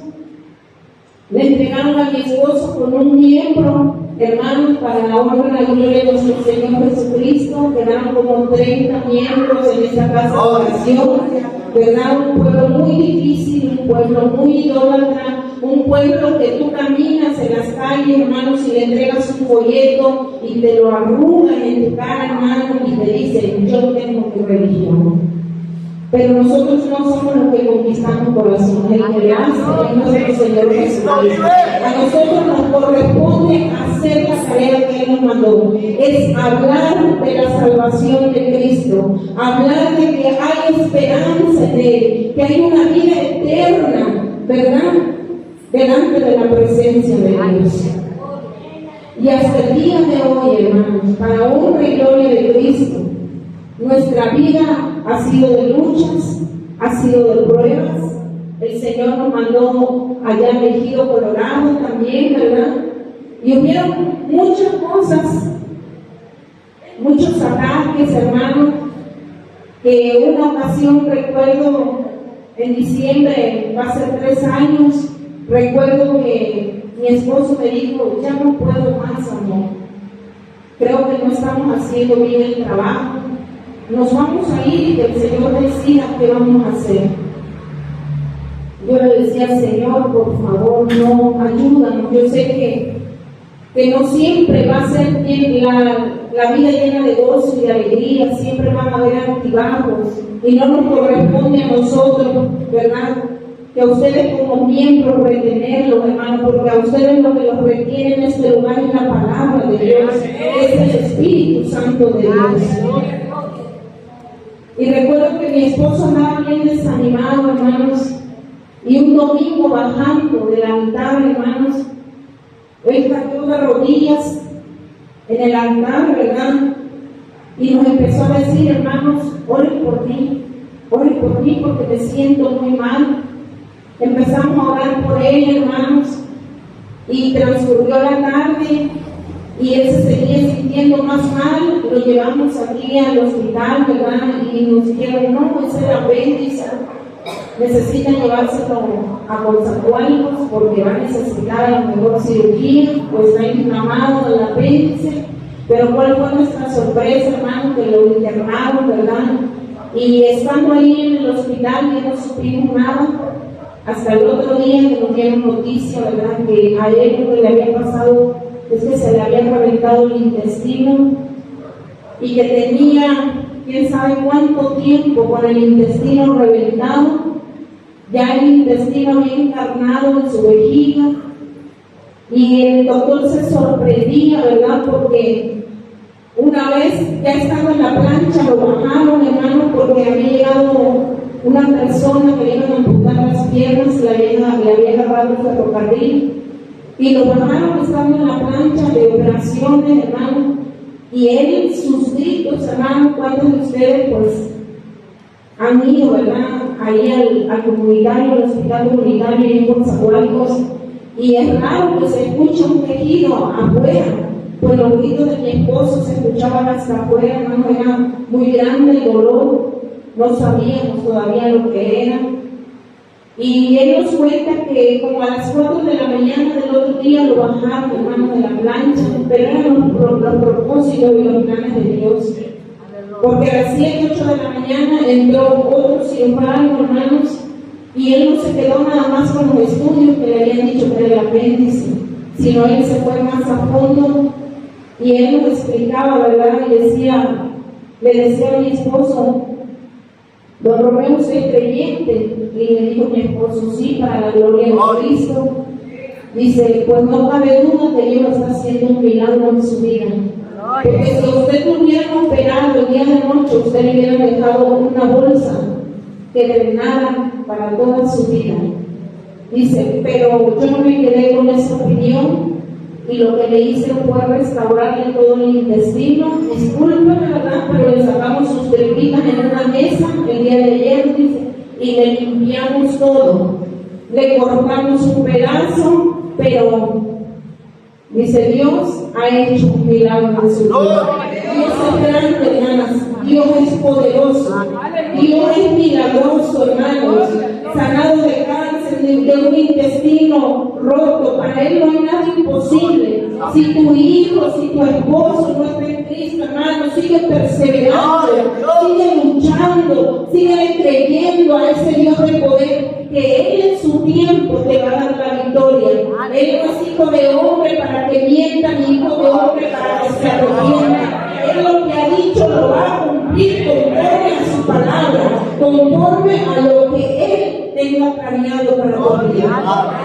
Speaker 1: Le entregaron a mi esposo con un miembro, hermanos, para la honra y gloria de nuestro Señor Jesucristo. Quedaron como 30 miembros en esta casa de oración. ¿Verdad? Un pueblo muy difícil, un pueblo muy idólatra, un pueblo que tú caminas en las calles, hermanos, y le entregas un folleto y te lo arrugan en tu cara, hermano, y te dicen, yo tengo tu religión. Pero nosotros no somos los que conquistamos corazones, el que le hace es nuestro Señor Jesucristo. A nosotros nos corresponde hacer la tarea que Él nos mandó, es hablar de la salvación de Cristo, hablar de que hay esperanza en Él, que hay una vida eterna, ¿verdad? Delante de la presencia de Dios. Y hasta el día de hoy, hermanos, para honra y gloria de Cristo, nuestra vida ha sido de luchas, ha sido de pruebas. El Señor nos mandó allá en Ejido Colorado también, ¿verdad? Y hubieron muchas cosas, muchos ataques, hermanos, que una ocasión recuerdo en diciembre, va a ser 3 años, recuerdo que mi esposo me dijo, ya no puedo más, amor. Creo que no estamos haciendo bien el trabajo. Nos vamos a ir y que el Señor decida qué vamos a hacer. Yo le decía, Señor, por favor, no, ayúdanos. Yo sé que no siempre va a ser la vida llena de gozo y de alegría, siempre van a haber altibajos y no nos corresponde a nosotros, ¿verdad? Que a ustedes como miembros retenerlos, hermanos, porque a ustedes lo que los retiene en este lugar es la palabra de Dios, es el Espíritu Santo de Dios. Y recuerdo que mi esposo andaba bien desanimado, hermanos, y un domingo bajando del altar, hermanos, él cayó de rodillas en el altar, ¿verdad? Y nos empezó a decir, hermanos, oren por mí porque me siento muy mal. Empezamos a orar por él, hermanos, y transcurrió la tarde y él se seguía sintiendo más mal. Lo llevamos aquí al hospital, ¿verdad? Y nos dijeron, no, es el apéndice, necesitan llevárselo a Coatzacoalcos porque va a necesitar a lo mejor cirugía, pues está inflamado el apéndice. Pero ¿cuál fue nuestra sorpresa, hermano? Que lo internaron, ¿verdad? Y estando ahí en el hospital ya no supimos nada. Hasta el otro día que nos dieron noticia, ¿verdad? Que a él lo que le había pasado es que se le había reventado el intestino y que tenía, quién sabe cuánto tiempo con el intestino reventado, ya el intestino había encarnado en su vejiga. Y el doctor se sorprendía, ¿verdad? Porque una vez ya estando en la plancha lo bajaron, hermano, porque había llegado una persona que le iban a amputar las piernas, le había agarrado el ferrocarril y lo bajaron estando en la plancha de operaciones, hermano. Y él, sus gritos, hermano, ¿cuántos de ustedes pues han ido, verdad? Ahí al comunitario, al hospital comunitario en Coatzacoalcos? Y es raro que se escuche un quejido afuera, pues los gritos de mi esposo se escuchaban hasta afuera, hermano, era muy grande el dolor, no sabíamos todavía lo que era. Y él nos cuenta que como a las 4 de la mañana del otro día lo bajaron, hermano, de la plancha, pero eran los propósitos y los planes de Dios. Porque a las 7, 8 de la mañana entró otro cirujano, hermanos, y él no se quedó nada más con los estudios que le habían dicho que era el apéndice, sino él se fue más a fondo y él nos explicaba, ¿verdad? Y le decía a mi esposo, don Romeo, ¿usted es creyente? Y le dijo mi esposo, sí, para la gloria de Cristo. Dice, pues no cabe duda que Dios está haciendo un milagro en su vida. Porque si usted tuviera operado el día de noche, usted le hubiera dejado una bolsa que drenaran para toda su vida. Dice, pero yo no me quedé con esa opinión y lo que le hice fue restaurarle todo el intestino. Discúlpeme, ¿verdad? Pero le sacamos sus tripitas en una mesa el día de ayer, dice, y le limpiamos todo. Le cortamos un pedazo, pero dice, Dios ha hecho un milagro en su vida. Dios es grande, hermanas. Dios es poderoso. Dios es milagroso, hermanos. Sanado de cáncer, de un intestino roto. Para Él no hay nada imposible. Si tu hijo, si tu esposo no está en Cristo, hermano, sigue perseverando, sigue luchando, sigue creyendo a ese Dios de poder, que Él en su tiempo te va a dar la victoria. Él no es hijo de hombre para que mienta, ni hijo de hombre para que se arrepienta. Él lo que ha dicho lo va a cumplir conforme a su palabra, conforme a lo que Él tenga planeado para tu vida.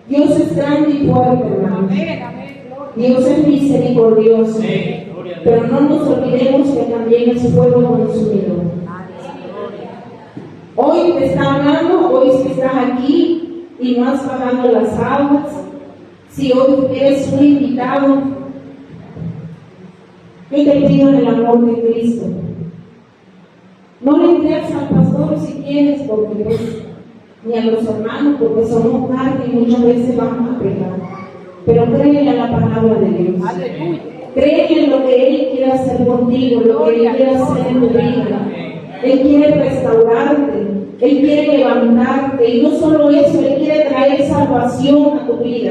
Speaker 1: Dios es grande y fuerte, hermano. Dios es misericordioso. Pero no nos olvidemos que también es fuego consumidor. Hoy te está hablando, hoy si estás aquí y no has bajado las aguas, si hoy eres un invitado, yo te pido en el amor de Cristo, no le creas al pastor si quieres, porque pues, ni a los hermanos, porque somos carne y muchas veces vamos a pecar, pero créele a la palabra de Dios. Créele en lo que Él quiere hacer contigo, lo que Él quiere hacer en tu vida. Él quiere restaurarte, Él quiere levantarte, y no solo eso, Él quiere traer salvación a tu vida.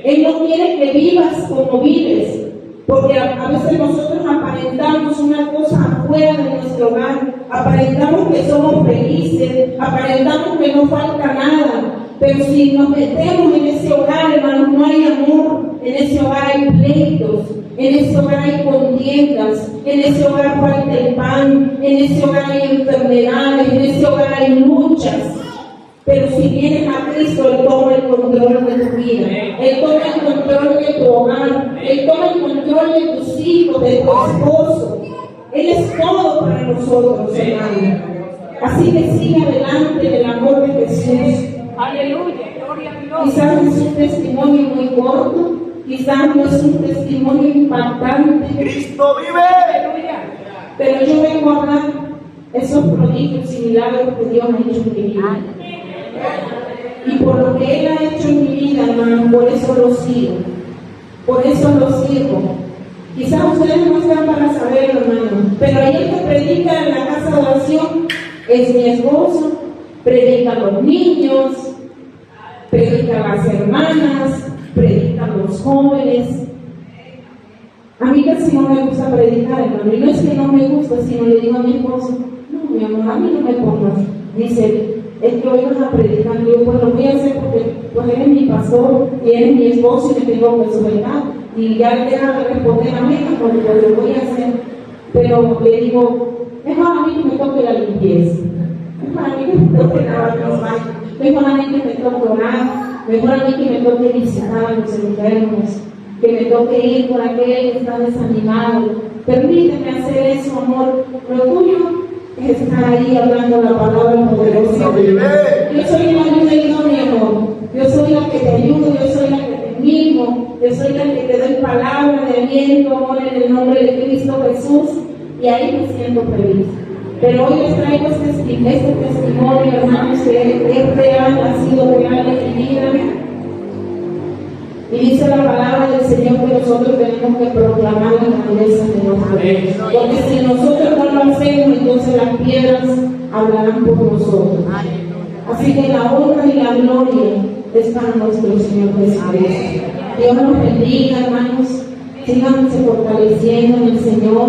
Speaker 1: Él no quiere que vivas como vives, porque a veces nosotros aparentamos una cosa afuera de nuestro hogar, aparentamos que somos felices, aparentamos que no falta nada, pero si nos metemos en ese hogar, hermanos, no hay amor, en ese hogar hay pleitos, en ese hogar hay contiendas, en ese hogar falta el pan, en ese hogar hay enfermedades, en ese hogar hay luchas. Pero si vienes a Cristo, Él toma el control de tu vida, Él toma el control de tu hogar, Él toma el control de tus hijos, de tu esposo. Él es todo para nosotros, hermano. Así que sigue adelante en el amor de Jesús.
Speaker 2: Aleluya, gloria a Dios.
Speaker 1: Quizás es un testimonio muy corto, quizás no es un testimonio impactante.
Speaker 3: Cristo vive.
Speaker 2: Aleluya.
Speaker 1: Pero yo vengo a hablar esos prodigios y milagros que Dios ha hecho en mi vida. Y por lo que Él ha hecho en mi vida, hermano, por eso lo sigo. Por eso lo sirvo. Quizás ustedes no están para saberlo, hermano, pero ahí el que predica en la casa de oración es mi esposo, predican los niños, predican las hermanas, predican los jóvenes. A mí casi no me gusta predicar, hermano, y no es que no me gusta, sino le digo a mi esposo, no, mi amor, a mí no me pongas. Dice, es que hoy vas a predicar. Le digo, pues lo voy a hacer porque pues eres mi pastor y eres mi esposo y me tengo que sujetar. Y ya deja de responder a mí, porque pues lo voy a hacer. Pero le digo, es para mí que me toque la limpieza. Es para mí que me toque lavar los baños. Es para mí que me toque orar. Es para mí que me toque visitar a los enfermos. Que me toque ir por aquel que está desanimado. Permíteme hacer eso, amor. Lo tuyo es estar ahí hablando la palabra poderosa. Yo soy la ayuda idónea, amor. Yo soy la que te ayudo, yo soy la que te animo, yo soy la que te doy palabra de aliento, amor, en el nombre de Cristo Jesús, y ahí me siento feliz. Pero hoy les traigo este testimonio, hermanos, que es real, ha sido real en mi vida. Y dice la palabra del Señor que nosotros tenemos que proclamar la grandeza de nuestro Dios. Porque si nosotros no lo hacemos, entonces las piedras hablarán por nosotros. Así que la honra y la gloria es para nuestro Señor Jesucristo. Dios nos bendiga, hermanos. Síganse fortaleciendo en el Señor.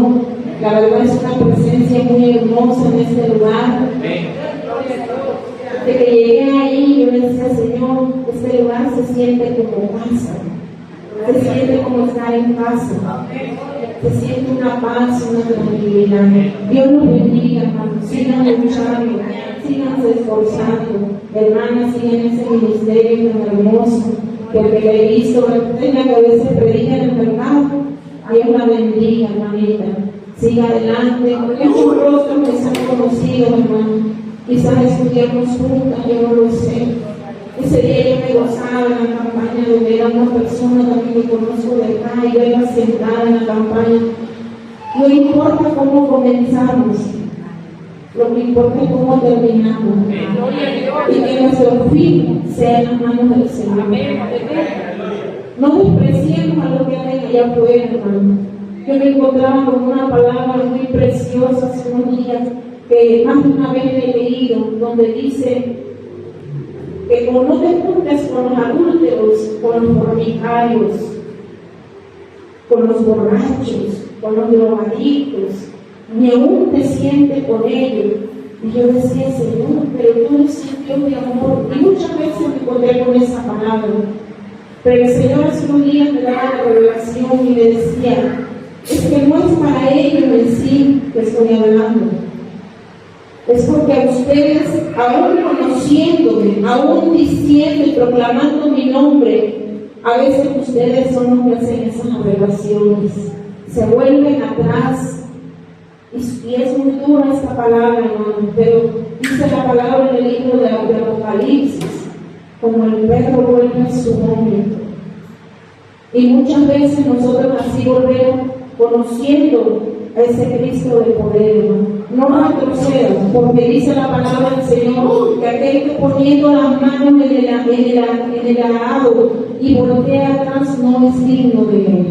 Speaker 1: La verdad es una presencia muy hermosa en este lugar. De que llegué ahí, yo le decía, Señor, este lugar se siente como casa, se siente como estar en casa, se siente una paz, una tranquilidad. Dios los bendiga, hermanos, sigan luchando, sigan esforzando, hermanas, sigan ese ministerio tan hermoso, porque le he visto, tenga que a veces predica en el mercado. Dios la bendiga, hermanita, sigan hacia adelante. Muchos rostros me se han conocido, hermano. Quizás estudiamos juntas, yo no lo sé. Ese día yo me gozaba en la campaña de ver a una persona también que conozco de acá y verla sentada en la campaña. No importa cómo comenzamos, lo que importa es cómo terminamos. Y que nuestro fin sea en las manos del Señor. No despreciemos a los que hay allá afuera, hermano. Yo me encontraba con una palabra muy preciosa hace unos días que más de una vez he leído, donde dice que como no te juntes con los adúlteros, con los fornicarios, con los borrachos, con los drogadictos, ni aún te sientes con ellos. Y yo decía, Señor, pero tú eres un Dios de amor. Y muchas veces me encontré con esa palabra. Pero el Señor hace unos días me daba la revelación y me decía, es que no es para ellos en sí que estoy hablando. Es porque a ustedes, aún conociéndome, aún diciendo y proclamando mi nombre, a veces ustedes son los que hacen esas aberraciones. Se vuelven atrás. Y es muy dura esta palabra, hermano, pero dice la palabra en el libro de Apocalipsis, como el perro vuelve a su vómito. Y muchas veces nosotros así volvemos conociendo a ese Cristo de poder, hermano. No retrocedan, porque dice la palabra del Señor que aquel que poniendo las manos en el arado y voltea atrás no es digno de él.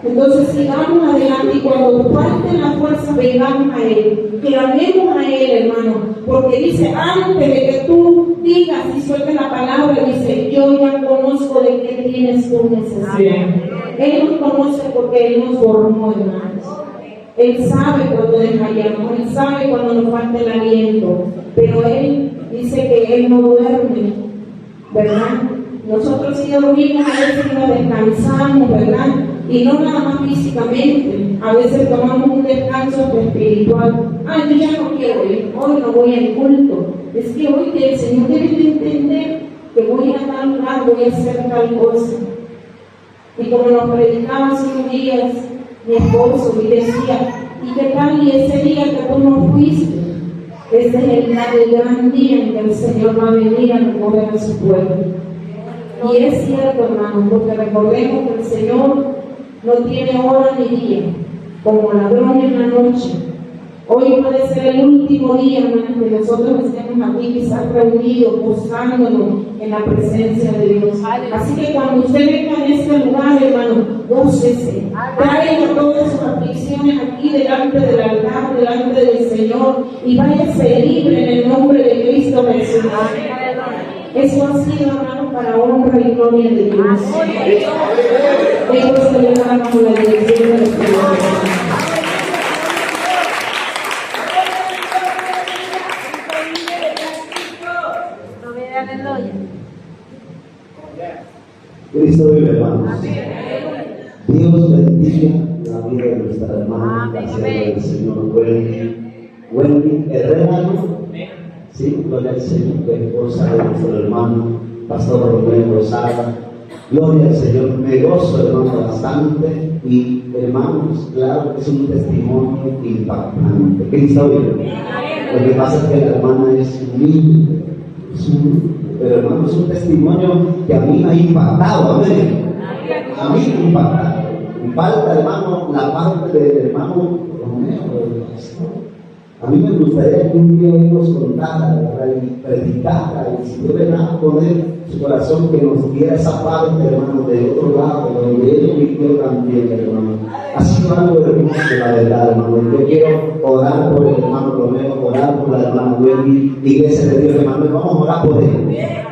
Speaker 1: Entonces sigamos adelante y cuando falte la fuerza vengamos a Él, clamemos a Él, hermano, porque dice antes de que tú digas y sueltes la palabra, dice yo ya conozco de qué tienes tu necesidad. Él nos conoce porque Él nos formó, hermanos. Él sabe cuando desmayamos, Él sabe cuando nos falta el aliento, pero Él dice que Él no duerme, ¿verdad? Nosotros sí dormimos, a veces nos descansamos, ¿verdad? Y no nada más físicamente, a veces tomamos un descanso espiritual. Yo ya no quiero ir, hoy no voy al culto. Es que hoy el Señor debe de entender que voy a tal lugar, voy a hacer tal cosa. Y como nos predicaba hace unos días mi esposo, y decía, ¿y qué tal? Y ese día que tú no fuiste, ese es el gran día en que el Señor va a venir a recoger a su pueblo. Y es cierto, hermano, porque recordemos que el Señor no tiene hora ni día, como ladrón en la noche. Hoy puede ser el último día, hermano, que nosotros estemos aquí quizás reunidos, gozándonos en la presencia de Dios. Así que cuando usted venga en este lugar, hermano, gócese. Traiga todas sus aflicciones aquí delante del altar, delante del Señor, y váyase libre en el nombre de Cristo Jesús. Eso ha sido, hermano, para honra y gloria de Dios. Ellos se le dan bajo la dirección del Espíritu.
Speaker 3: Cristo vive, hermanos. Dios bendiga la vida de nuestra hermana, la sierva del Señor Wendy Herrera, ¿no? Sí, gloria al Señor, que esposa de nuestro hermano Pastor Romero Rosada. Gloria al Señor, me gozo, hermano, bastante. Y hermanos, claro, es un testimonio impactante. Cristo vive. Lo que pasa es que la hermana es humilde, pero hermano, es un testimonio que a mí me ha impactado, amén. A mí me ha impactado. Me falta, hermano, la parte del hermano Romero. A mí me gustaría que un día Él nos contara, ¿verdad? Y predicara, y si Dios le da a poner su corazón, que nos diera esa parte, hermano, de otro lado, donde Él vivió también, hermano. Ha sido algo hermoso, la verdad, hermano. Yo quiero orar por el hermano Romero, orar por la hermana Wendy, iglesia de Dios, hermano. Vamos a orar por él.